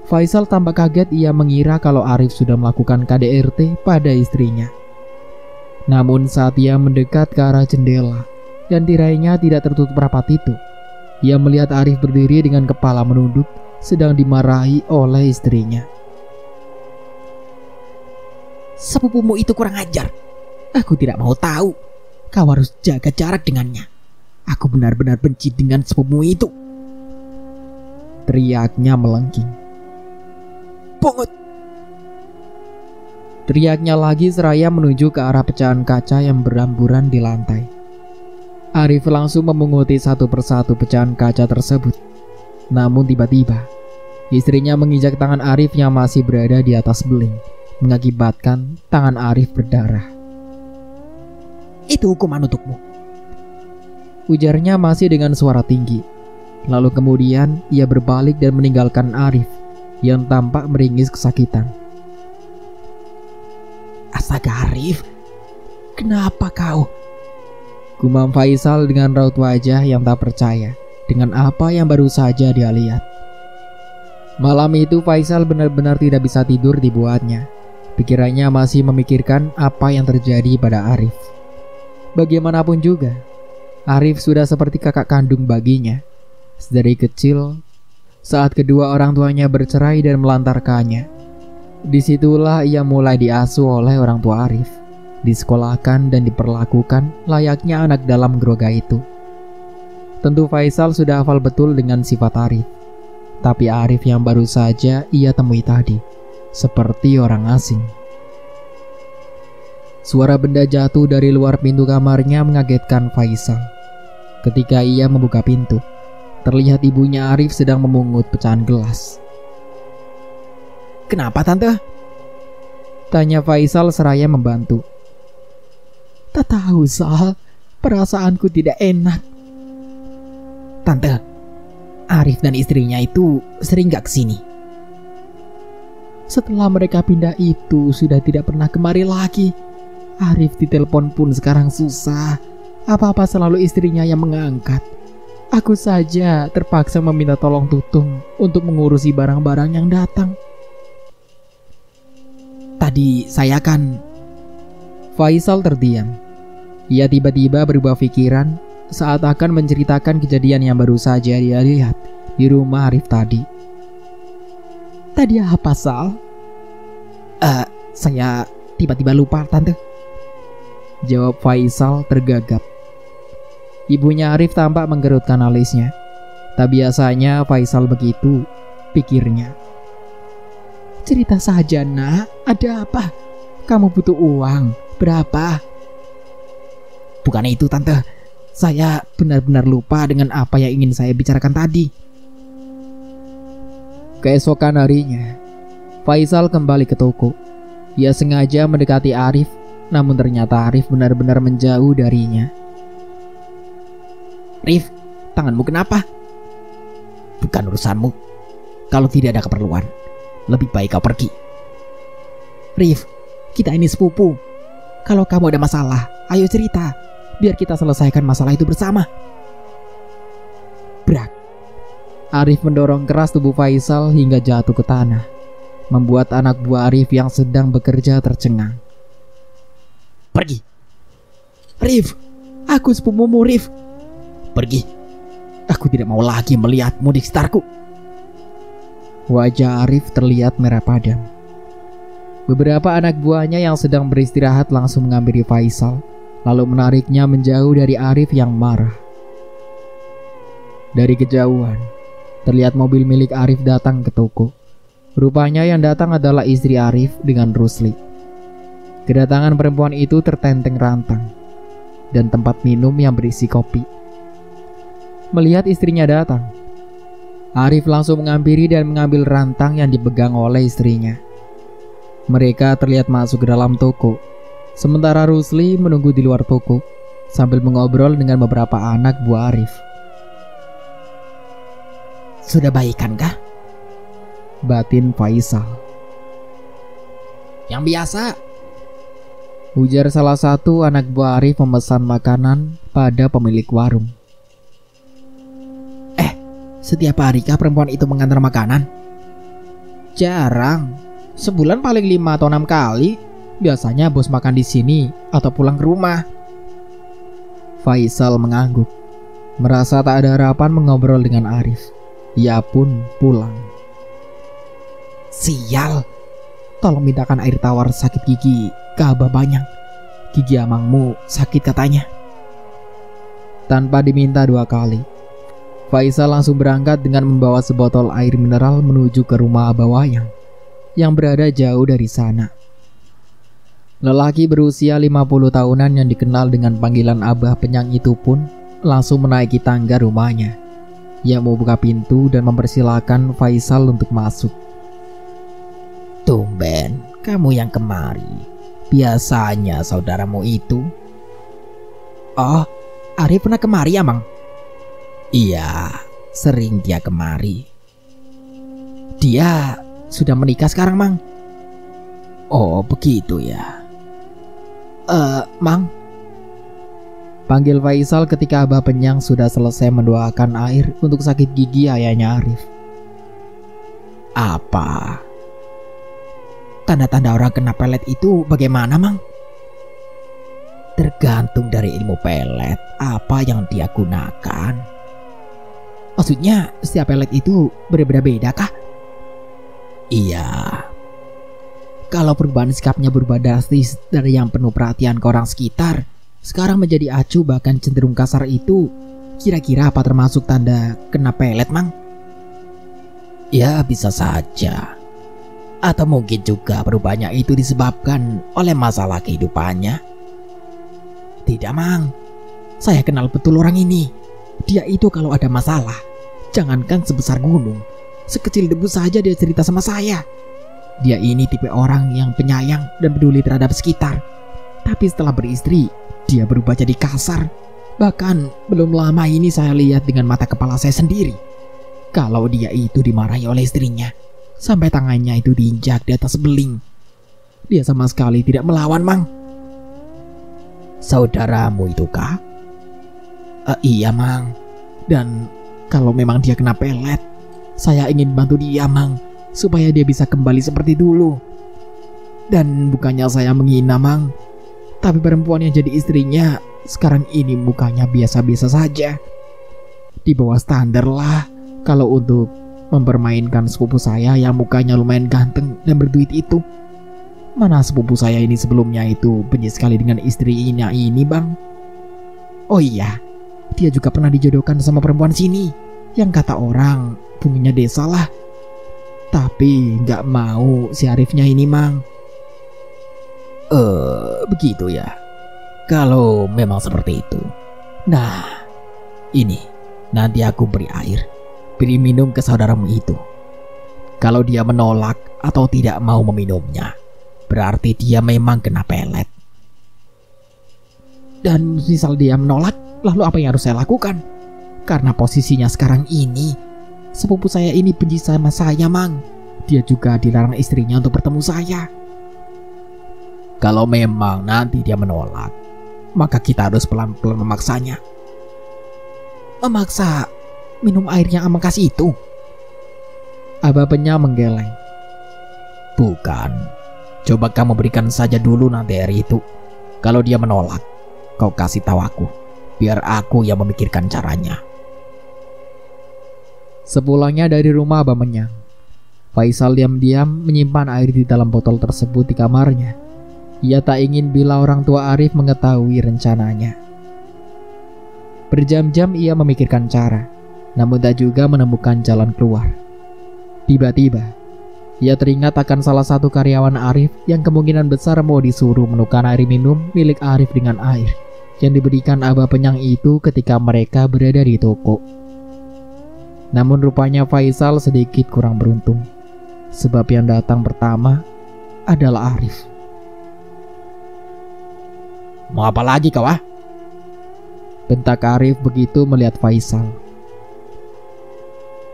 [SPEAKER 1] Faisal tampak kaget, ia mengira kalau Arif sudah melakukan KDRT pada istrinya. Namun saat ia mendekat ke arah jendela dan tirainya tidak tertutup rapat itu, ia melihat Arif berdiri dengan kepala menunduk sedang dimarahi oleh istrinya.
[SPEAKER 2] Sepupumu itu kurang ajar. Aku tidak mau tahu. Kau harus jaga jarak dengannya. Aku benar-benar benci dengan sepupumu itu.
[SPEAKER 1] Teriaknya melengking.
[SPEAKER 2] Pungut!
[SPEAKER 1] Teriaknya lagi seraya menuju ke arah pecahan kaca yang beramburan di lantai. Arif langsung memunguti satu persatu pecahan kaca tersebut. Namun tiba-tiba, istrinya menginjak tangan Arif yang masih berada di atas beling, mengakibatkan tangan Arif berdarah.
[SPEAKER 2] Itu hukuman untukmu,
[SPEAKER 1] ujarnya masih dengan suara tinggi. Lalu kemudian ia berbalik dan meninggalkan Arif yang tampak meringis kesakitan.
[SPEAKER 2] Astaga Arif, kenapa kau?
[SPEAKER 1] Gumam Faisal dengan raut wajah yang tak percaya dengan apa yang baru saja dia lihat. Malam itu Faisal benar-benar tidak bisa tidur dibuatnya. Pikirannya masih memikirkan apa yang terjadi pada Arif. Bagaimanapun juga, Arif sudah seperti kakak kandung baginya. Dari kecil, saat kedua orang tuanya bercerai dan melantarkannya, disitulah ia mulai diasuh oleh orang tua Arif, disekolahkan dan diperlakukan layaknya anak dalam geroga itu. Tentu Faisal sudah hafal betul dengan sifat Arif, tapi Arif yang baru saja ia temui tadi seperti orang asing. Suara benda jatuh dari luar pintu kamarnya mengagetkan Faisal. Ketika ia membuka pintu, terlihat ibunya Arif sedang memungut pecahan gelas.
[SPEAKER 2] Kenapa tante?
[SPEAKER 1] Tanya Faisal seraya membantu.
[SPEAKER 2] Tak tahu Sal, perasaanku tidak enak. Tante, Arif dan istrinya itu sering gak kesini.
[SPEAKER 1] Setelah mereka pindah itu sudah tidak pernah kemari lagi. Arif ditelepon pun sekarang susah. Apa-apa selalu istrinya yang mengangkat. Aku saja terpaksa meminta tolong Tutung untuk mengurusi barang-barang yang datang.
[SPEAKER 2] Tadi saya kan...
[SPEAKER 1] Faisal terdiam. Ia tiba-tiba berubah pikiran saat akan menceritakan kejadian yang baru saja dia lihat di rumah Arif tadi.
[SPEAKER 2] Tadi apa Sal? Saya tiba-tiba lupa tante,
[SPEAKER 1] jawab Faisal tergagap. Ibunya Arif tampak menggerutkan alisnya. Tak biasanya Faisal begitu, pikirnya.
[SPEAKER 2] Cerita saja nak, ada apa? Kamu butuh uang, berapa? Bukan itu tante, saya benar-benar lupa dengan apa yang ingin saya bicarakan tadi.
[SPEAKER 1] Keesokan harinya, Faisal kembali ke toko. Ia sengaja mendekati Arif, namun ternyata Arif benar-benar menjauh darinya.
[SPEAKER 2] Rif, tanganmu kenapa? Bukan urusanmu. Kalau tidak ada keperluan, lebih baik kau pergi. Rif, kita ini sepupu. Kalau kamu ada masalah, ayo cerita, biar kita selesaikan masalah itu bersama.
[SPEAKER 1] Brak. Arif mendorong keras tubuh Faisal hingga jatuh ke tanah, membuat anak buah Arif yang sedang bekerja tercengang.
[SPEAKER 2] Pergi. Rif, aku sepupumu Rif. Pergi. Aku tidak mau lagi melihatmu di sekitarku.
[SPEAKER 1] Wajah Arif terlihat merah padam. Beberapa anak buahnya yang sedang beristirahat langsung menghampiri Faisal, lalu menariknya menjauh dari Arif yang marah. Dari kejauhan, terlihat mobil milik Arif datang ke toko. Rupanya yang datang adalah istri Arif dengan Rusli. Kedatangan perempuan itu tertenteng rantang dan tempat minum yang berisi kopi. Melihat istrinya datang, Arif langsung menghampiri dan mengambil rantang yang dipegang oleh istrinya. Mereka terlihat masuk ke dalam toko, sementara Rusli menunggu di luar toko sambil mengobrol dengan beberapa anak buah Arif.
[SPEAKER 2] Sudah baikan kah?
[SPEAKER 1] Batin Faisal.
[SPEAKER 2] Yang biasa,
[SPEAKER 1] Ujar salah satu anak buah Arif memesan makanan pada pemilik warung.
[SPEAKER 2] Setiap harikah perempuan itu mengantar makanan?
[SPEAKER 1] Jarang, sebulan paling 5 atau 6 kali. Biasanya bos makan di sini atau pulang ke rumah. Faisal mengangguk, merasa tak ada harapan mengobrol dengan Arif. Ia pun pulang.
[SPEAKER 2] Sial, tolong mintakan air tawar sakit gigi ke Abah Banyang. Gigi amangmu sakit katanya.
[SPEAKER 1] Tanpa diminta 2 kali, Faisal langsung berangkat dengan membawa sebotol air mineral menuju ke rumah Abah Wayang yang berada jauh dari sana. Lelaki berusia 50 tahunan yang dikenal dengan panggilan Abah Penyang itu pun langsung menaiki tangga rumahnya. Ia membuka pintu dan mempersilahkan Faisal untuk masuk.
[SPEAKER 2] Tumben, kamu yang kemari. Biasanya saudaramu itu. Oh, Arif pernah kemari ya, Mang? Iya, sering dia kemari. Dia sudah menikah sekarang, Mang? Oh, begitu ya. Mang?
[SPEAKER 1] Panggil Faisal ketika Abah Penyang sudah selesai mendoakan air untuk sakit gigi ayahnya Arif.
[SPEAKER 2] Apa? Tanda-tanda orang kena pelet itu bagaimana, Mang? Tergantung dari ilmu pelet apa yang dia gunakan. Maksudnya setiap pelet itu berbeda-beda kah? Iya. Kalau perubahan sikapnya berubah drastis dari yang penuh perhatian ke orang sekitar, sekarang menjadi acuh bahkan cenderung kasar itu, kira-kira apa termasuk tanda kena pelet, Mang? Ya, bisa saja. Atau mungkin juga perubahannya itu disebabkan oleh masalah kehidupannya. Tidak, Mang. Saya kenal betul orang ini. Dia itu kalau ada masalah, jangankan sebesar gunung, sekecil debu saja dia cerita sama saya. Dia ini tipe orang yang penyayang dan peduli terhadap sekitar. Tapi setelah beristri, dia berubah jadi kasar. Bahkan belum lama ini saya lihat dengan mata kepala saya sendiri. Kalau dia itu dimarahi oleh istrinya, sampai tangannya itu diinjak di atas beling. Dia sama sekali tidak melawan, Mang. Saudaramu itu kah? Iya, Mang. Dan kalau memang dia kena pelet, saya ingin bantu dia, Mang, supaya dia bisa kembali seperti dulu. Dan bukannya saya menghina, Mang, tapi perempuan yang jadi istrinya sekarang ini mukanya biasa-biasa saja. Di bawah standar lah kalau untuk mempermainkan sepupu saya yang mukanya lumayan ganteng dan berduit itu. Mana sepupu saya ini sebelumnya itu benci sekali dengan istrinya ini, Bang. Oh iya, dia juga pernah dijodohkan sama perempuan sini yang kata orang buminya desa lah. Tapi nggak mau si Arifnya ini, Mang. Begitu ya. Kalau memang seperti itu, nah, ini nanti aku beri air, beri minum ke saudaramu itu. Kalau dia menolak atau tidak mau meminumnya, berarti dia memang kena pelet. Dan misal dia menolak, lalu apa yang harus saya lakukan? Karena posisinya sekarang ini, sepupu saya ini benci sama saya, Mang. Dia juga dilarang istrinya untuk bertemu saya. Kalau memang nanti dia menolak, maka kita harus pelan-pelan memaksanya. Memaksa minum air yang Amang kasih itu? Abah Penyang menggeleng. Bukan. Coba kamu berikan saja dulu nanti air itu. Kalau dia menolak, kau kasih tahu aku, biar aku yang memikirkan caranya. Sepulangnya dari rumah Abah Penyang, Faisal diam-diam menyimpan air di dalam botol tersebut di kamarnya. Ia tak ingin bila orang tua Arif mengetahui rencananya. Berjam-jam ia memikirkan cara, namun tak juga menemukan jalan keluar. Tiba-tiba, ia teringat akan salah satu karyawan Arif yang kemungkinan besar mau disuruh menukar air minum milik Arif dengan air yang diberikan Abah Penyang itu ketika mereka berada di toko. Namun rupanya Faisal sedikit kurang beruntung, sebab yang datang pertama adalah Arif. Mau apa lagi kau, ah? Bentak Arif begitu melihat Faisal.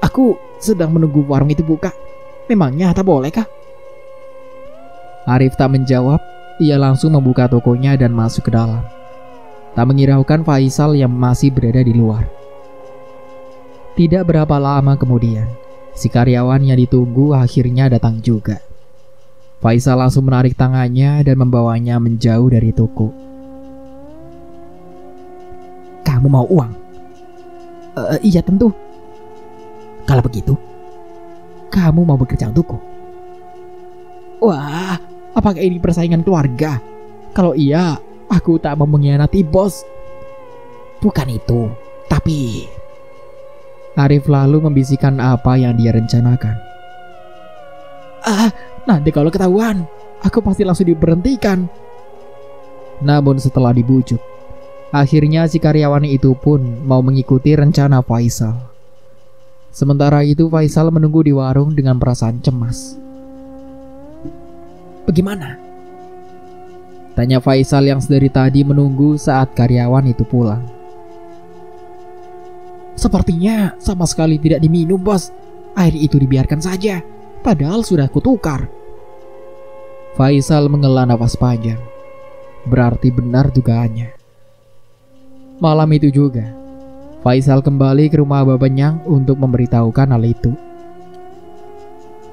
[SPEAKER 2] Aku sedang menunggu warung itu buka. Memangnya tak boleh kah? Arif tak menjawab,
[SPEAKER 1] ia langsung membuka tokonya dan masuk ke dalam. Tak menghiraukan Faisal yang masih berada di luar. Tidak berapa lama kemudian, si karyawan yang ditunggu akhirnya datang juga. Faisal langsung menarik tangannya dan membawanya menjauh dari toko.
[SPEAKER 2] Kamu mau uang? Iya tentu. Kalau begitu, kamu mau bekerja untukku?
[SPEAKER 1] Wah, apakah ini persaingan keluarga? Kalau iya, aku tak mau mengkhianati bos.
[SPEAKER 2] Bukan itu, tapi...
[SPEAKER 1] Arif lalu membisikkan apa yang dia rencanakan. Nanti kalau ketahuan, aku pasti langsung diberhentikan. Namun setelah dibujuk, akhirnya si karyawan itu pun mau mengikuti rencana Faisal. Sementara itu Faisal menunggu di warung dengan perasaan cemas.
[SPEAKER 2] Bagaimana?
[SPEAKER 1] Tanya Faisal yang sedari tadi menunggu saat karyawan itu pulang.
[SPEAKER 2] Sepertinya sama sekali tidak diminum, bos. Air itu dibiarkan saja, padahal sudah kutukar.
[SPEAKER 1] Faisal menghela nafas panjang. Berarti benar dugaannya. Malam itu juga, Faisal kembali ke rumah Abah Penyang untuk memberitahukan hal itu.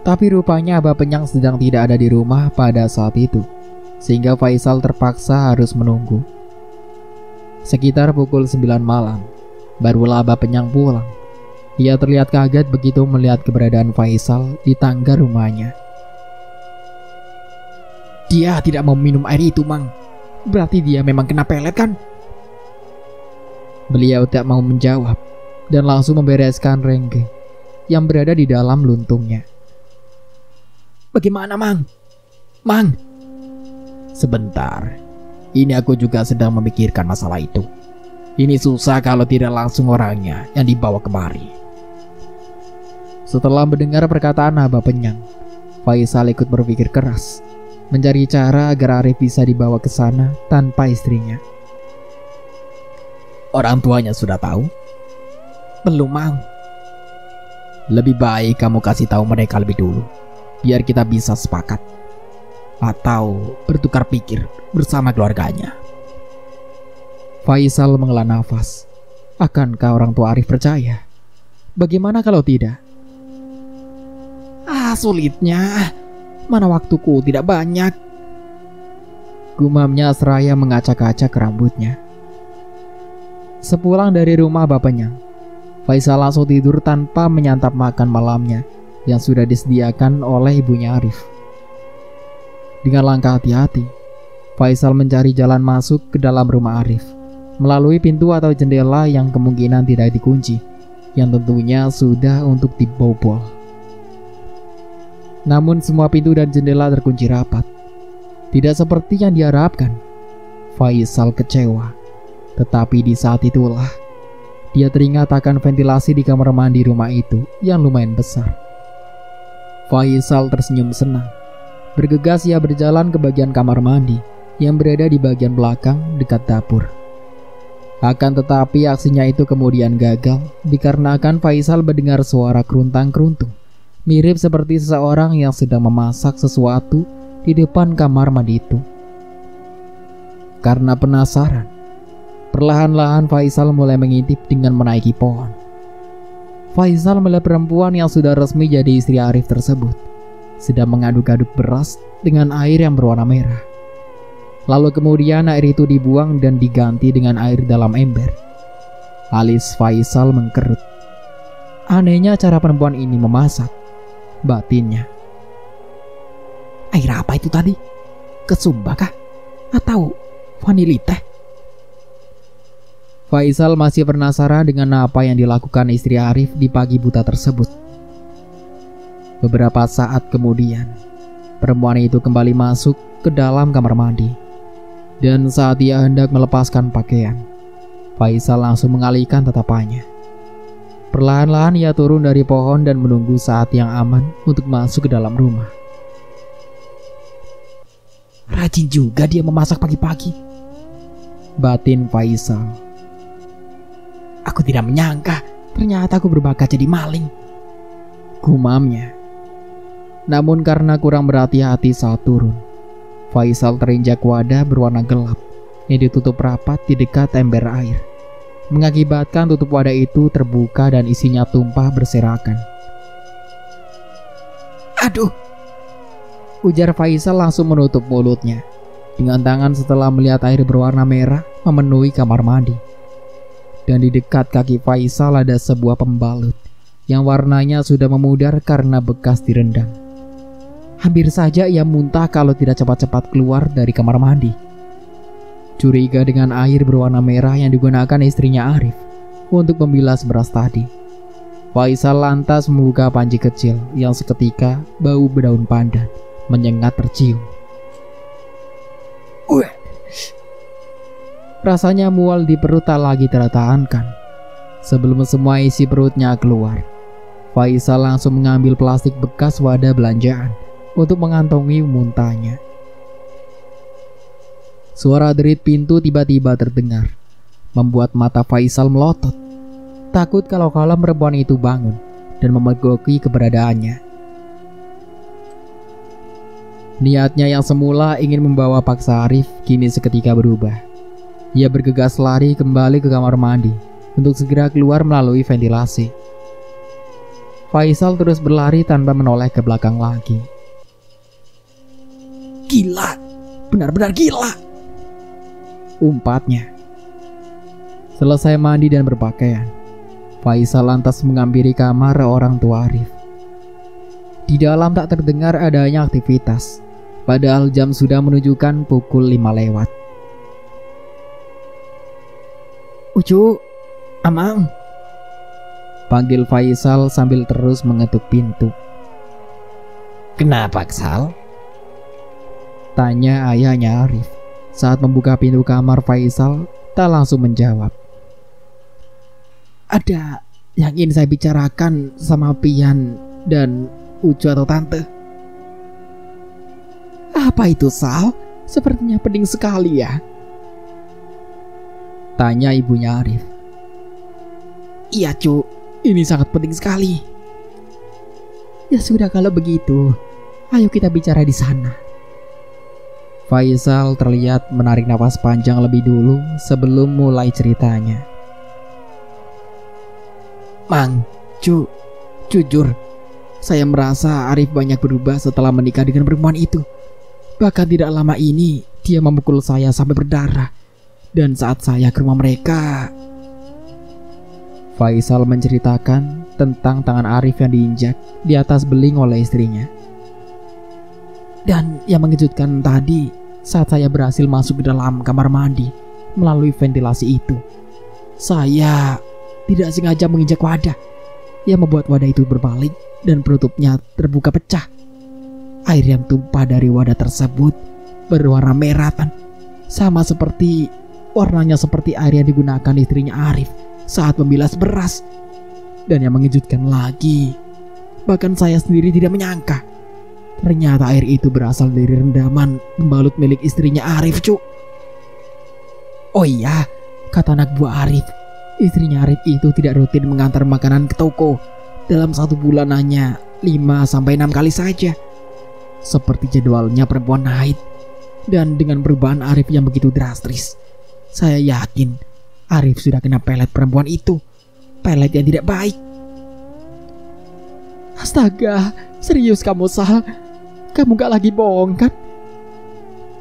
[SPEAKER 1] Tapi rupanya Abah Penyang sedang tidak ada di rumah pada saat itu, sehingga Faisal terpaksa harus menunggu. Sekitar pukul 9 malam, barulah Abah Penyang pulang. Ia terlihat kaget begitu melihat keberadaan Faisal di tangga rumahnya.
[SPEAKER 2] Dia tidak mau minum air itu, Mang. Berarti dia memang kena pelet kan?
[SPEAKER 1] Beliau tak mau menjawab dan langsung membereskan rengge yang berada di dalam luntungnya.
[SPEAKER 2] Bagaimana, Mang? Mang!
[SPEAKER 1] Sebentar, ini aku juga sedang memikirkan masalah itu. Ini susah kalau tidak langsung orangnya yang dibawa kemari. Setelah mendengar perkataan Abah Penyang, Faisal ikut berpikir keras, mencari cara agar Arif bisa dibawa ke sana tanpa istrinya.
[SPEAKER 2] Orang tuanya sudah tahu? Belum, Mang.
[SPEAKER 1] Lebih baik kamu kasih tahu mereka lebih dulu, biar kita bisa sepakat. Atau bertukar pikir bersama keluarganya. Faisal menghela nafas. Akankah orang tua Arif percaya? Bagaimana kalau tidak?
[SPEAKER 2] Sulitnya. Mana waktuku tidak banyak.
[SPEAKER 1] Gumamnya seraya mengacak-acak rambutnya. Sepulang dari rumah bapaknya, Faisal langsung tidur tanpa menyantap makan malamnya yang sudah disediakan oleh ibunya Arif. Dengan langkah hati-hati, Faisal mencari jalan masuk ke dalam rumah Arif melalui pintu atau jendela yang kemungkinan tidak dikunci, yang tentunya sudah untuk dibobol. Namun semua pintu dan jendela terkunci rapat. Tidak seperti yang diharapkan. Faisal kecewa. Tetapi di saat itulah dia teringat akan ventilasi di kamar mandi rumah itu yang lumayan besar. Faisal tersenyum senang. Bergegas ia berjalan ke bagian kamar mandi yang berada di bagian belakang dekat dapur. Akan tetapi aksinya itu kemudian gagal dikarenakan Faisal mendengar suara keruntang-keruntung, mirip seperti seseorang yang sedang memasak sesuatu di depan kamar mandi itu. Karena penasaran, perlahan-lahan Faisal mulai mengintip dengan menaiki pohon. Faisal melihat perempuan yang sudah resmi jadi istri Arif tersebut sedang mengaduk-aduk beras dengan air yang berwarna merah. Lalu kemudian air itu dibuang dan diganti dengan air dalam ember. Alis Faisal mengkerut. Anehnya cara perempuan ini memasak, batinnya.
[SPEAKER 2] Air apa itu tadi? Kesumba kah? Atau vanili teh?
[SPEAKER 1] Faisal masih penasaran dengan apa yang dilakukan istri Arif di pagi buta tersebut. Beberapa saat kemudian, perempuan itu kembali masuk ke dalam kamar mandi. Dan saat ia hendak melepaskan pakaian, Faisal langsung mengalihkan tatapannya. Perlahan-lahan ia turun dari pohon dan menunggu saat yang aman untuk masuk ke dalam rumah.
[SPEAKER 2] Rajin juga dia memasak pagi-pagi,
[SPEAKER 1] batin Faisal.
[SPEAKER 2] Aku tidak menyangka ternyata aku berbakat jadi maling,
[SPEAKER 1] gumamnya. Namun karena kurang berhati-hati saat turun, Faisal terinjak wadah berwarna gelap yang ditutup rapat di dekat ember air, mengakibatkan tutup wadah itu terbuka dan isinya tumpah berserakan.
[SPEAKER 2] Aduh,
[SPEAKER 1] ujar Faisal langsung menutup mulutnya dengan tangan setelah melihat air berwarna merah memenuhi kamar mandi. Dan di dekat kaki Faisal ada sebuah pembalut yang warnanya sudah memudar karena bekas direndam. Hampir saja ia muntah kalau tidak cepat-cepat keluar dari kamar mandi. Curiga dengan air berwarna merah yang digunakan istrinya Arif untuk membilas beras tadi, Faisal lantas membuka panci kecil yang seketika bau daun pandan menyengat tercium. Rasanya mual di perut tak lagi tertahankan. Sebelum semua isi perutnya keluar, Faisal langsung mengambil plastik bekas wadah belanjaan untuk mengantongi muntahnya. Suara derit pintu tiba-tiba terdengar, membuat mata Faisal melotot. Takut kalau perempuan itu bangun dan memergoki keberadaannya. Niatnya yang semula ingin membawa paksa Arif kini seketika berubah. Ia bergegas lari kembali ke kamar mandi untuk segera keluar melalui ventilasi. Faisal terus berlari tanpa menoleh ke belakang lagi.
[SPEAKER 2] Gila, benar-benar gila,
[SPEAKER 1] umpatnya. Selesai mandi dan berpakaian, Faisal lantas menghampiri kamar orang tua Arif. Di dalam tak terdengar adanya aktivitas, padahal jam sudah menunjukkan pukul 5 lewat.
[SPEAKER 2] Ucu, Amang,
[SPEAKER 1] panggil Faisal sambil terus mengetuk pintu.
[SPEAKER 2] Kenapa, Sal?
[SPEAKER 1] Tanya ayahnya Arif saat membuka pintu kamar. Faisal tak langsung menjawab.
[SPEAKER 2] Ada yang ingin saya bicarakan sama Pian dan Ucu atau Tante. Apa itu, Sal? Sepertinya penting sekali ya,
[SPEAKER 1] tanya ibunya Arif.
[SPEAKER 2] Iya, Cu, ini sangat penting sekali. Ya sudah, kalau begitu, ayo kita bicara di sana.
[SPEAKER 1] Faisal terlihat menarik napas panjang lebih dulu sebelum mulai ceritanya.
[SPEAKER 2] Mang, Cu, jujur, saya merasa Arif banyak berubah setelah menikah dengan perempuan itu. Bahkan tidak lama ini dia memukul saya sampai berdarah. Dan saat saya ke rumah mereka,
[SPEAKER 1] Faisal menceritakan tentang tangan Arif yang diinjak di atas beling oleh istrinya.
[SPEAKER 2] Dan yang mengejutkan tadi, saat saya berhasil masuk ke dalam kamar mandi melalui ventilasi itu, saya tidak sengaja menginjak wadah yang membuat wadah itu berbalik dan penutupnya terbuka pecah. Air yang tumpah dari wadah tersebut berwarna merah, sama seperti warnanya seperti air yang digunakan istrinya Arif saat membilas beras. Dan yang mengejutkan lagi, bahkan saya sendiri tidak menyangka, ternyata air itu berasal dari rendaman pembalut milik istrinya Arif, Cu. Oh iya, kata anak buah Arif, istrinya Arif itu tidak rutin mengantar makanan ke toko. Dalam 1 bulan hanya 5-6 kali saja, seperti jadwalnya perempuan haid. Dan dengan perubahan Arif yang begitu drastis, saya yakin Arif sudah kena pelet perempuan itu. Pelet yang tidak baik. Astaga, serius kamu, Sal? Kamu gak lagi bohong kan?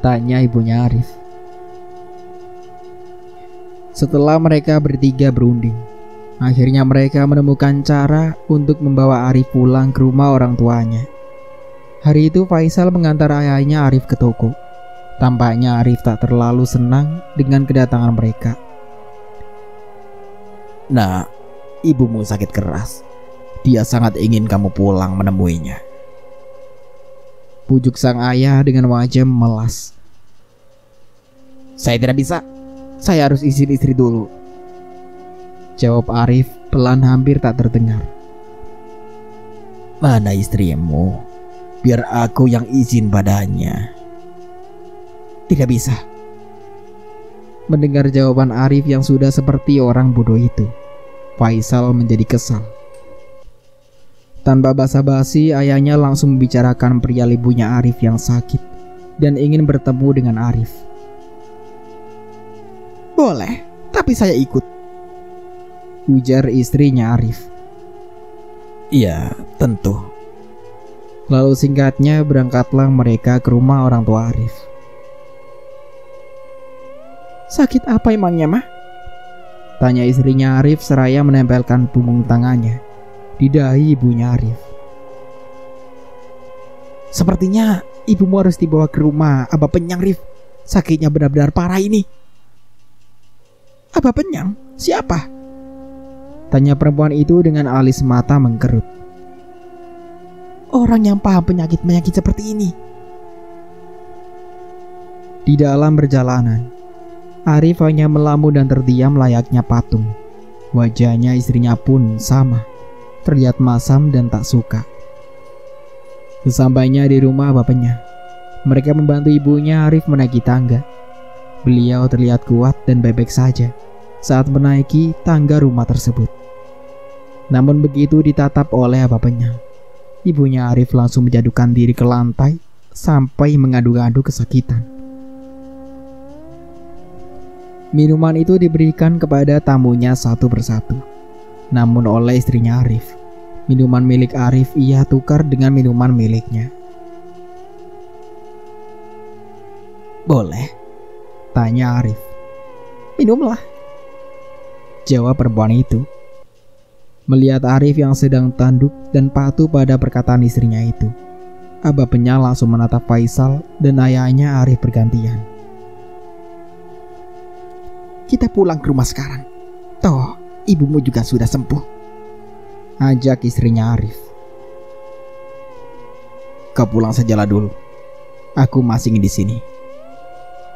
[SPEAKER 1] Tanya ibunya Arif. Setelah mereka bertiga berunding, akhirnya mereka menemukan cara untuk membawa Arif pulang ke rumah orang tuanya. Hari itu Faisal mengantar ayahnya Arif ke toko. Tampaknya Arif tak terlalu senang dengan kedatangan mereka.
[SPEAKER 2] Nah, ibumu sakit keras. Dia sangat ingin kamu pulang menemuinya,
[SPEAKER 1] pujuk sang ayah dengan wajah memelas.
[SPEAKER 2] Saya tidak bisa. Saya harus izin istri dulu,
[SPEAKER 1] jawab Arif pelan hampir tak terdengar.
[SPEAKER 2] Mana istrimu? Biar aku yang izin padanya. Tidak bisa.
[SPEAKER 1] Mendengar jawaban Arif yang sudah seperti orang bodoh itu, Faisal menjadi kesal. Tanpa basa-basi, ayahnya langsung membicarakan perihal ibunya Arif yang sakit dan ingin bertemu dengan Arif.
[SPEAKER 2] Boleh, tapi saya ikut,
[SPEAKER 1] ujar istrinya Arif.
[SPEAKER 2] Iya, tentu.
[SPEAKER 1] Lalu singkatnya berangkatlah mereka ke rumah orang tua Arif.
[SPEAKER 2] Sakit apa emangnya, Mah?
[SPEAKER 1] Tanya istrinya Arif seraya menempelkan punggung tangannya di dahi ibunya Arif.
[SPEAKER 2] Sepertinya ibumu harus dibawa ke rumah Abah Penyang, Rif. Sakitnya benar-benar parah ini. Abah Penyang? Siapa?
[SPEAKER 1] Tanya perempuan itu dengan alis mata mengkerut.
[SPEAKER 2] Orang yang paham penyakit-penyakit seperti ini.
[SPEAKER 1] Di dalam perjalanan, Arif hanya melamun dan terdiam layaknya patung. Wajahnya istrinya pun sama, terlihat masam dan tak suka. Sesampainya di rumah bapaknya, mereka membantu ibunya Arif menaiki tangga. Beliau terlihat kuat dan baik-baik saja saat menaiki tangga rumah tersebut. Namun begitu ditatap oleh bapaknya, ibunya Arif langsung menjatuhkan diri ke lantai sampai mengadu-adu kesakitan. Minuman itu diberikan kepada tamunya satu persatu. Namun oleh istrinya Arif, minuman milik Arif ia tukar dengan minuman miliknya.
[SPEAKER 2] Boleh?
[SPEAKER 1] Tanya Arif.
[SPEAKER 2] Minumlah,
[SPEAKER 1] jawab perempuan itu. Melihat Arif yang sedang tunduk dan patuh pada perkataan istrinya itu, Abah Penyang langsung menatap Faisal dan ayahnya Arif bergantian.
[SPEAKER 2] Kita pulang ke rumah sekarang. Toh, ibumu juga sudah sembuh,
[SPEAKER 1] ajak istrinya Arif.
[SPEAKER 2] Kau pulang sajalah dulu. Aku masih ingin di sini,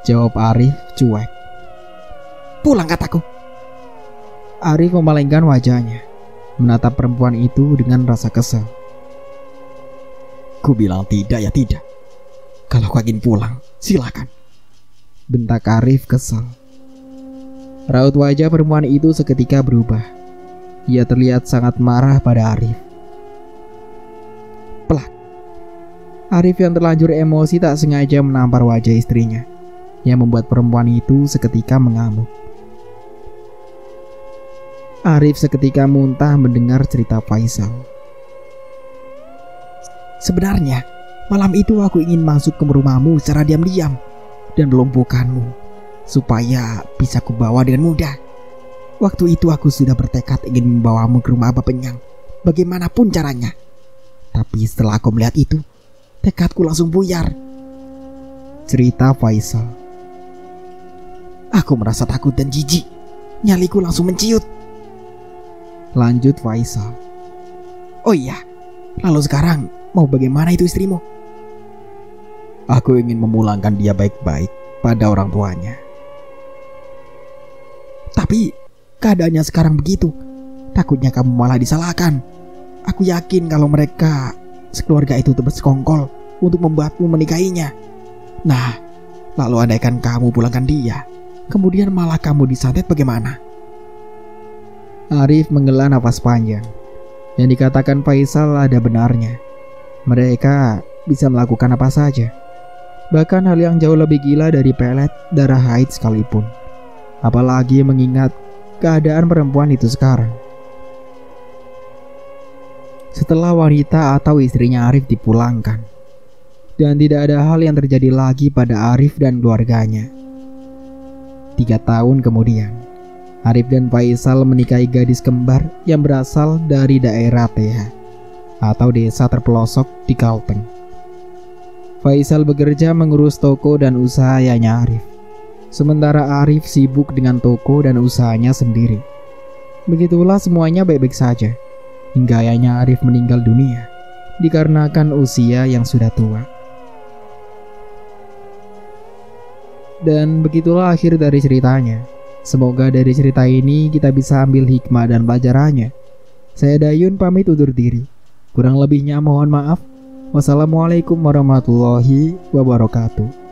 [SPEAKER 1] jawab Arif cuek.
[SPEAKER 2] Pulang kataku.
[SPEAKER 1] Arif memalingkan wajahnya, menatap perempuan itu dengan rasa kesal.
[SPEAKER 2] Ku bilang tidak ya tidak. Kalau kau ingin pulang, silakan,
[SPEAKER 1] bentak Arif kesal. Raut wajah perempuan itu seketika berubah. Ia terlihat sangat marah pada Arif.
[SPEAKER 2] Pelak.
[SPEAKER 1] Arif yang terlanjur emosi tak sengaja menampar wajah istrinya, yang membuat perempuan itu seketika mengamuk. Arif seketika muntah mendengar cerita Faisal.
[SPEAKER 2] Sebenarnya, malam itu aku ingin masuk ke rumahmu secara diam-diam dan melumpuhkanmu supaya bisa kubawa dengan mudah. Waktu itu aku sudah bertekad ingin membawamu ke rumah Abah Penyang bagaimanapun caranya. Tapi setelah aku melihat itu, tekadku langsung buyar,
[SPEAKER 1] cerita Faisal.
[SPEAKER 2] Aku merasa takut dan jijik. Nyaliku langsung menciut,
[SPEAKER 1] lanjut Faisal.
[SPEAKER 2] Oh iya, lalu sekarang mau bagaimana itu istrimu?
[SPEAKER 1] Aku ingin memulangkan dia baik-baik pada orang tuanya.
[SPEAKER 2] Tapi keadaannya sekarang begitu, takutnya kamu malah disalahkan. Aku yakin kalau mereka sekeluarga itu bersekongkol untuk membuatmu menikahinya. Nah, lalu andaikan kamu pulangkan dia, kemudian malah kamu disantet bagaimana?
[SPEAKER 1] Arif menghela nafas panjang. Yang dikatakan Faisal ada benarnya. Mereka bisa melakukan apa saja, bahkan hal yang jauh lebih gila dari pelet darah haid sekalipun. Apalagi mengingat keadaan perempuan itu sekarang. Setelah wanita atau istrinya Arif dipulangkan, dan tidak ada hal yang terjadi lagi pada Arif dan keluarganya. 3 tahun kemudian, Arif dan Faisal menikahi gadis kembar yang berasal dari daerah TH atau desa terpelosok di Kalteng. Faisal bekerja mengurus toko dan usaha ayahnya Arif, sementara Arif sibuk dengan toko dan usahanya sendiri. Begitulah semuanya baik-baik saja, hingga ayahnya Arif meninggal dunia dikarenakan usia yang sudah tua. Dan begitulah akhir dari ceritanya. Semoga dari cerita ini kita bisa ambil hikmah dan pelajarannya. Saya Dayun pamit undur diri. Kurang lebihnya mohon maaf. Wassalamualaikum warahmatullahi wabarakatuh.